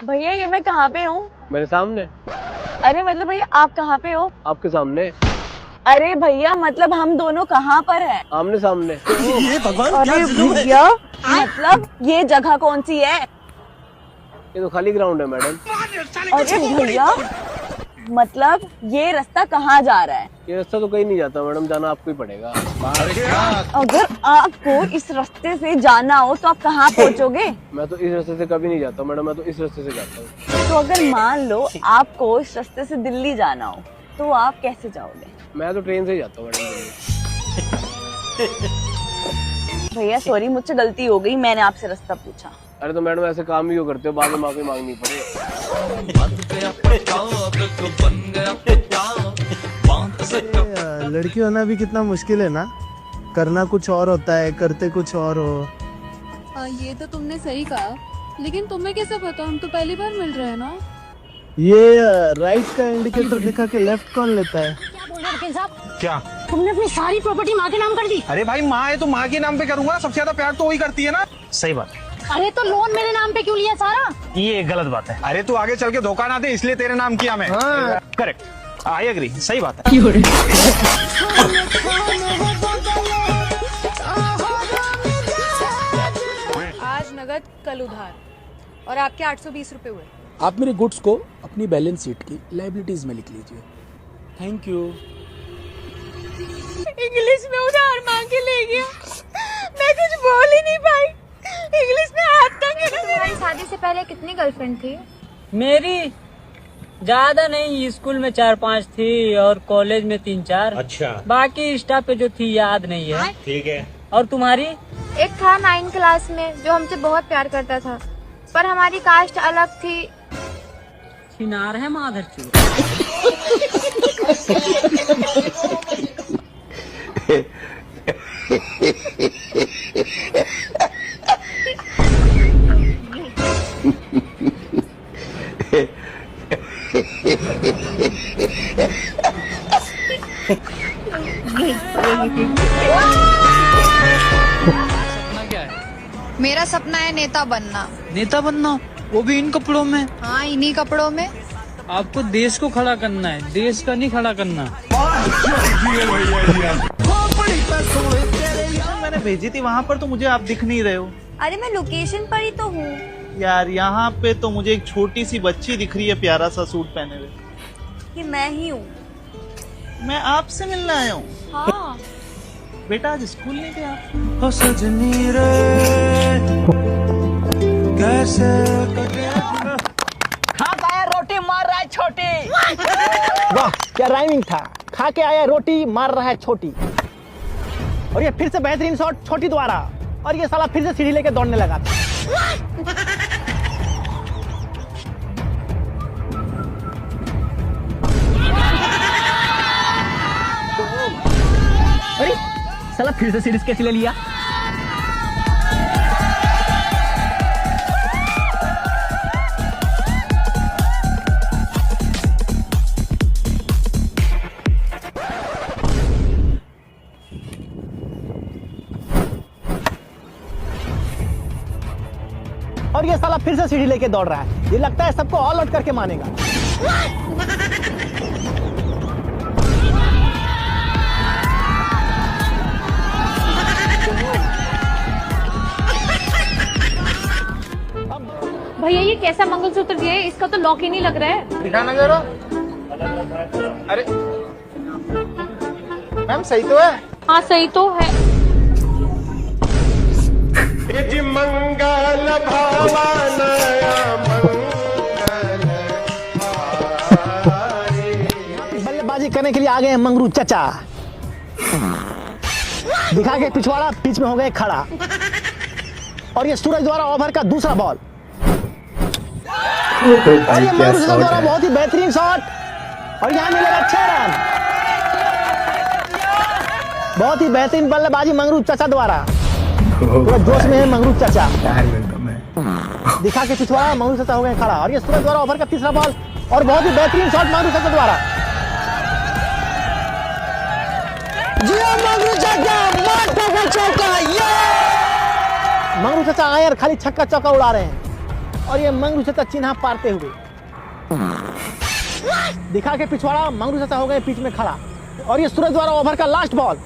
भैया ये मैं कहाँ पे हूँ? मेरे सामने। अरे मतलब भैया आप कहाँ पे हो? आपके सामने। अरे भैया मतलब हम दोनों कहाँ पर हैं? आमने सामने। ये भगवान अरे भैया मतलब ये जगह कौन सी है? ये तो खाली ग्राउंड है मैडम। अरे भैया मतलब ये रास्ता कहाँ जा रहा है? ये रास्ता तो कहीं नहीं जाता मैडम, जाना आपको ही पड़ेगा। अगर आपको इस रास्ते से जाना हो तो आप कहाँ पहुँचोगे? मैं तो इस रास्ते से कभी नहीं जाता मैडम, मैं तो इस रास्ते से जाता हूँ। तो अगर मान लो आपको इस रास्ते से दिल्ली जाना हो तो आप कैसे जाओगे? मैं तो ट्रेन से ही जाता हूँ मैडम दिल्ली। भैया सॉरी मुझसे गलती हो गई, मैंने आपसे रास्ता पूछा। अरे तो मैडम ऐसे काम ही क्यों करते हो, बाद में माफी मांगनी पड़े। लड़की होना भी कितना मुश्किल है ना, करना कुछ और होता है, करते कुछ और हो। ये तो तुमने सही कहा, लेकिन तुम्हें कैसे पता? हम तो पहली बार मिल रहे हैं ना। ये राइट का इंडिकेटर दिखा के लेफ्ट कौन लेता है? क्या बोल रहे हो वकील साहब? क्या? तुमने अपनी सारी प्रॉपर्टी माँ के नाम कर दी? अरे भाई माँ है तो माँ के नाम पे करूंगा, सबसे ज्यादा प्यार तो वही करती है ना। सही बात। अरे तो लोन मेरे नाम पे क्यों लिया सारा? ये गलत बात है। अरे तू आगे चल के धोखा ना दे इसलिए तेरे नाम किया मैं। हाँ। करेक्ट, आई एग्री, सही बात है। आज नगद कल उधार, और आपके 820 रुपए हुए। आप मेरे गुड्स को अपनी बैलेंस शीट की लायबिलिटीज में लिख लीजिए। Thank you. इंग्लिश में उधार मांग के ले गया, मैं कुछ बोल ही नहीं पाई। इंग्लिश में हाथ तक। तुम्हारी शादी से पहले कितनी गर्लफ्रेंड थी? मेरी ज्यादा नहीं, स्कूल में 4-5 थी और कॉलेज में 3-4। अच्छा। बाकी स्टाफ पे जो थी याद नहीं है। ठीक है। और तुम्हारी? एक था 9 क्लास में जो हमसे बहुत प्यार करता था, पर हमारी कास्ट अलग थी। छिनार है माधर चूर। मेरा सपना है नेता बनना। नेता बनना? वो भी इन कपड़ों में? हाँ, इन्हीं कपड़ों में। आपको देश को खड़ा करना है, देश का नहीं खड़ा करना। मैंने भेजी थी वहाँ पर, तो मुझे आप दिख नहीं रहे हो। अरे मैं लोकेशन पर ही तो हूँ यार यहाँ पे तो मुझे एक छोटी सी बच्ची दिख रही है प्यारा सा सूट पहने हुए। कि मैं ही हूँ। मैं आपसे मिलने आया हूँ। हाँ बेटा आज स्कूल नहीं गया? खा के आया रोटी मार रहा है छोटी। वाह क्या राइमिंग था। खा के आया रोटी मार रहा है छोटी। और ये फिर से बेहतरीन शॉट छोटी द्वारा, और ये साला फिर से सीढ़ी लेके दौड़ने लगा था। अरे साला फिर से सीरीज कैसे ले लिया? और ये साला फिर से सीढ़ी लेके दौड़ रहा है। ये लगता है सबको ऑल आउट करके मानेगा। भैया ये कैसा मंगलसूत्र दिया है? इसका तो लॉक ही नहीं लग रहा है। दिखा ना जरा। अरे मैम सही तो है? हाँ सही तो है। मंगल बल्लेबाजी करने के लिए आ गए हैं मंगरू चचा। दिखा के पिछवाड़ा पिच में हो गए खड़ा। और ये सूरज द्वारा ओवर का दूसरा बॉल। और ये मंगरू चचा द्वारा बहुत ही बेहतरीन शॉट। और यहाँ मिलेगा 6 रन। बहुत ही बेहतरीन बल्लेबाजी मंगरू चचा द्वारा। पूरा जोश में है मंगरू चचा। दिखा के पिछवाड़ा मंगरू चचा हो गए खड़ा। और ये सूरज द्वारा ओवर का तीसरा बॉल और बहुत ही बेहतरीन शॉट मंगरू चचा द्वारा। मंगरू चाचा आए और खाली छक्का चौका उड़ा रहे हैं और ये मंगरू चाचा चिन्हा पारते हुए दिखा के पिछवाड़ा मंगरू चाचा हो गए पिच में खड़ा और ये सूरज द्वारा ओवर का लास्ट बॉल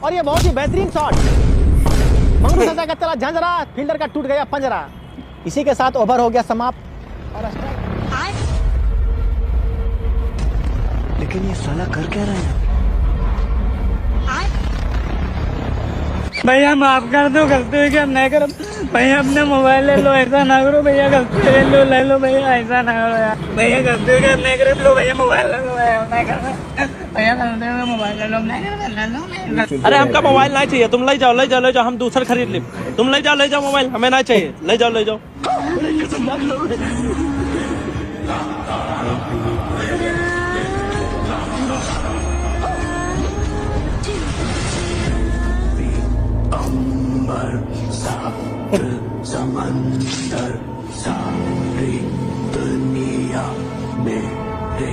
और ये बहुत ही बेहतरीन शॉट मंगरू चाचा का चला झंझरा फील्डर का टूट गया पंजरा। इसी के साथ ओवर हो गया समाप्त और लेकिन ये साला कर क्या रहा है? भैया माफ कर दो, गलती हुई कि हम नहीं करो भैया, अपने मोबाइल ले लो, ऐसा ना करो भैया, गलती ले लो भैया, ऐसा ना करो यार भैया, गलती हुई कि हम नहीं करो, लो भैया मोबाइल ले लो भैया, नहीं करो भैया, गलती हुई मोबाइल ले लो, नहीं करो, ले लो। अरे हमका मोबाइल नहीं चाहिए, तुम ले जाओ, हम दूसरा खरीद ले, तुम ले जाओ मोबाइल, हमें नहीं चाहिए, ले जाओ। समंदर सारी दुनिया मेरे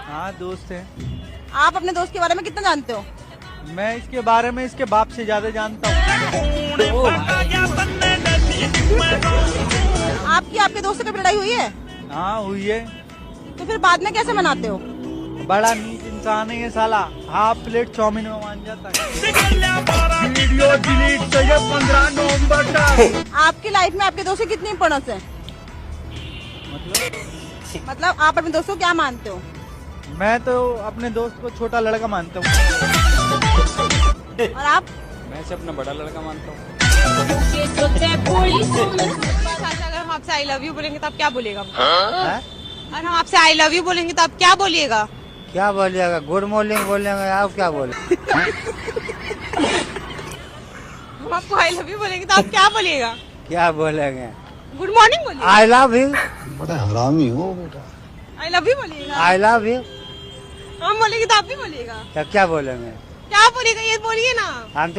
हाँ दोस्त है। आप अपने दोस्त के बारे में कितना जानते हो? मैं इसके बारे में इसके बाप से ज्यादा जानता हूँ। आपकी आपके दोस्त से कभी लड़ाई हुई है? हाँ हुई है। तो फिर बाद में कैसे मनाते हो? बड़ा नीच इंसान है ये साला, हाफ प्लेट चाउमीन में मान जाता है। वीडियो डिलीट चाहिए 15 नवंबर तक। आपकी लाइफ में आपके दोस्त की कितनी इम्पोर्टेंस है? मतलब आप अपने दोस्त को क्या मानते हो? मैं तो अपने दोस्त को छोटा लड़का मानता हूँ। और आप? मैं से अपना बड़ा लड़का मानता हूँ। अगर हम आपसे आई लव यू बोलेंगे तो आप क्या बोलिएगा? और हम आपसे आई लव यू बोलेंगे तो आप क्या बोलिएगा? क्या बोलिएगा? गुड मॉर्निंग बोलेंगे, आप क्या बोले? हम आपको आई लव यू बोलेंगे तो आप क्या बोलिएगा? क्या बोलेंगे? गुड मॉर्निंग बोलिएगा। I love you. बड़ा हरामी हो बेटा। आई लव यू बोलिएगा। I love you. हम बोलेंगे तो आप भी बोलिएगा। तो क्या बोलेंगे? क्या बोलिएगा ये बोलिए ना। हम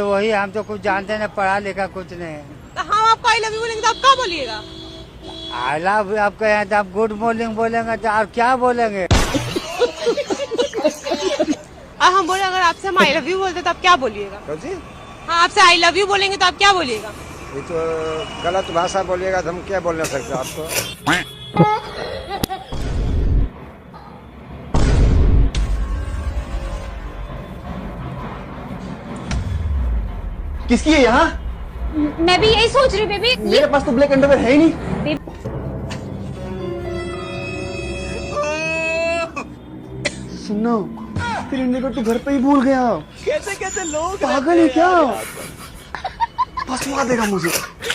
तो कुछ जानते नहीं, पढ़ा लिखा कुछ नहीं। तो हम आपको आई लव यू बोलेंगे तो आप क्या बोलिएगा? आई लव यू आप कहें तो आप गुड मॉर्निंग बोलेंगे तो आप क्या बोलेंगे? और हम बोले अगर आपसे हम आई लव यू बोलते तो आप क्या बोलिएगा? हाँ आपसे आई लव यू बोलेंगे तो आप क्या बोलिएगा? ये तो गलत भाषा बोलिएगा तो हम क्या बोल नहीं सकते आपको। किसकी है यहाँ? मैं भी यही सोच रही बेबी। मेरे पास तो ब्लैक अंडरवेयर है ही नहीं। सुनो सिलेंडर को तू घर पे ही भूल गया। कैसे लोग पागल है क्या? फंसवा देगा मुझे,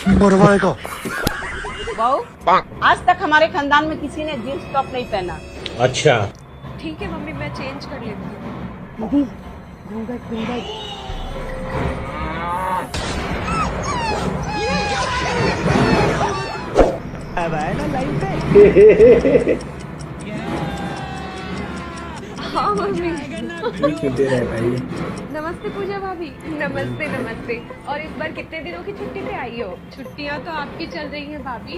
मरवाएगा। बहू आज तक हमारे खानदान में किसी ने जींस टॉप नहीं पहना। अच्छा ठीक है मम्मी मैं चेंज कर लेती हूँ। अब आए ना लाइन पे। हाँ मम्मी। नमस्ते पूजा भाभी। नमस्ते नमस्ते। और इस बार कितने दिनों की छुट्टी पे आई हो? छुट्टियाँ तो आपकी चल रही हैं भाभी,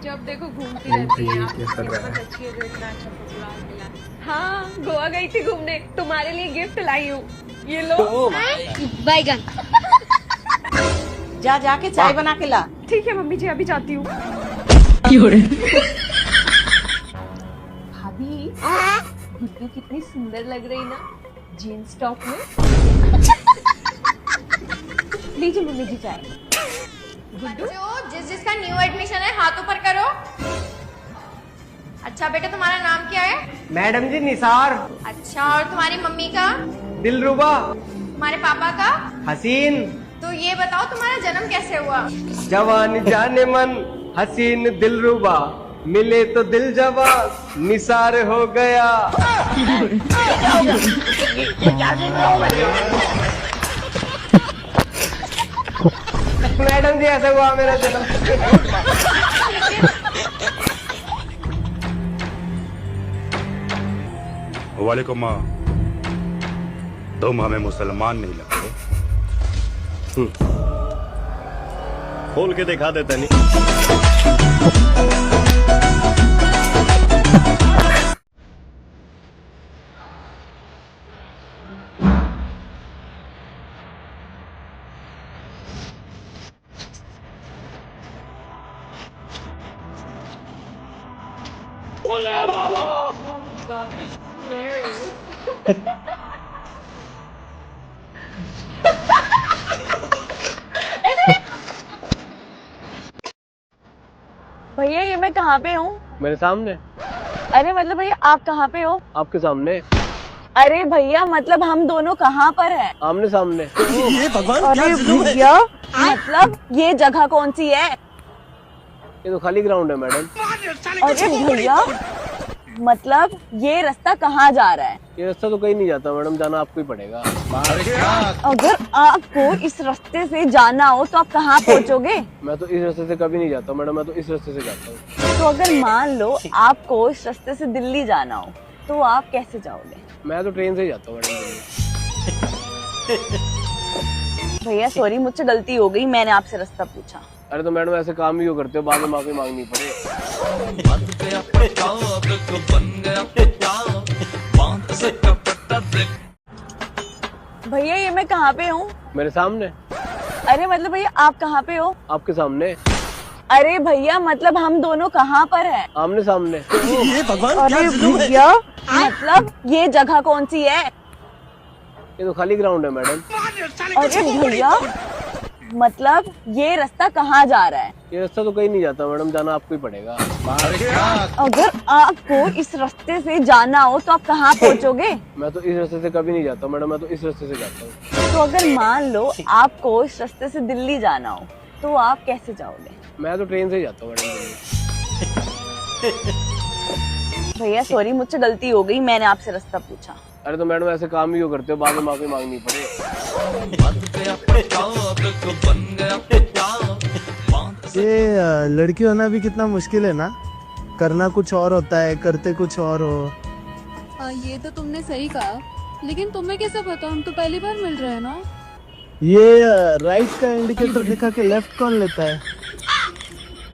जब देखो घूमती रहती हैं। आपकी बहुत अच्छी है जो इतना अच्छा ससुराल मिला। हाँ गोवा गई थी घूमने, तुम्हारे लिए गिफ्ट लाई हूँ, ये लो। बैगन। जाके चाय बना के ला। ठीक है मम्मी जी अभी जाती हूँ। भाभी गुड्डू कितनी सुंदर लग रही ना जीन्स टॉप में। लीजिए मम्मी जी चाय। गुड्डू जिसका न्यू एडमिशन है हाथ ऊपर करो। अच्छा बेटा तुम्हारा नाम क्या है? मैडम जी निसार। अच्छा और तुम्हारी मम्मी का? दिलरुबा। तुम्हारे पापा का? हसीन। तो ये बताओ तुम्हारा जन्म कैसे हुआ? जवान जाने मन हसीन दिलरुबा, मिले तो दिल जवा निसार हो गया। मैडम जी ऐसा हुआ मेरा जन्म। वालेकुम। तुम हमें मुसलमान नहीं लगते, खोल के दिखा देता नहीं। भैया ये मैं कहाँ पे हूँ? मेरे सामने। अरे मतलब भैया आप कहाँ पे हो? आपके सामने। अरे भैया मतलब हम दोनों कहाँ पर हैं? आमने सामने। ये भगवान अरे भैया मतलब ये जगह कौन सी है? ये तो खाली ग्राउंड है मैडम। अरे भैया मतलब ये रास्ता कहाँ जा रहा है? ये रास्ता तो कहीं नहीं जाता मैडम, जाना आपको ही पड़ेगा। अगर आपको इस रास्ते से जाना हो तो आप कहाँ पहुँचोगे? मैं तो इस रास्ते से कभी नहीं जाता मैडम, मैं तो इस रास्ते से जाता हूँ। तो अगर मान लो आपको इस रास्ते से दिल्ली जाना हो तो आप कैसे जाओगे? मैं तो ट्रेन से ही जाता हूँ मैडम दिल्ली। भैया सॉरी मुझसे गलती हो गई, मैंने आपसे रास्ता पूछा। अरे तो मैडम ऐसे काम ही क्यों करते हो, बाद में माफी मांगनी पड़े। भैया ये मैं कहाँ पे हूँ? मेरे सामने। अरे मतलब भैया आप कहाँ पे हो? आपके सामने। अरे भैया मतलब हम दोनों कहाँ पर हैं? आमने सामने। ये भगवान अरे भैया मतलब ये जगह कौन सी है? ये तो खाली ग्राउंड है मैडम। अरे भैया मतलब ये रास्ता कहाँ जा रहा है? ये रास्ता तो कहीं नहीं जाता मैडम, जाना आपको ही पड़ेगा। अगर आपको इस रास्ते से जाना हो तो आप कहाँ पहुँचोगे? मैं तो इस रास्ते से कभी नहीं जाता मैडम, मैं तो इस रास्ते से जाता हूँ। तो अगर मान लो आपको इस रास्ते से दिल्ली जाना हो तो आप कैसे जाओगे? मैं तो ट्रेन से ही जाता हूँ मैडम दिल्ली। भैया सॉरी मुझसे गलती हो गई, मैंने आपसे रास्ता पूछा। अरे तो मैडम ऐसे काम ही क्यों करते हो, बाद में माफी मांगनी पड़े। ये लड़की होना भी कितना मुश्किल है ना, करना कुछ और होता है, करते कुछ और हो। ये तो तुमने सही कहा, लेकिन तुम्हें कैसे पता? हम तो पहली बार मिल रहे हैं ना। ये राइट का इंडिकेटर दिखा के लेफ्ट कौन लेता है?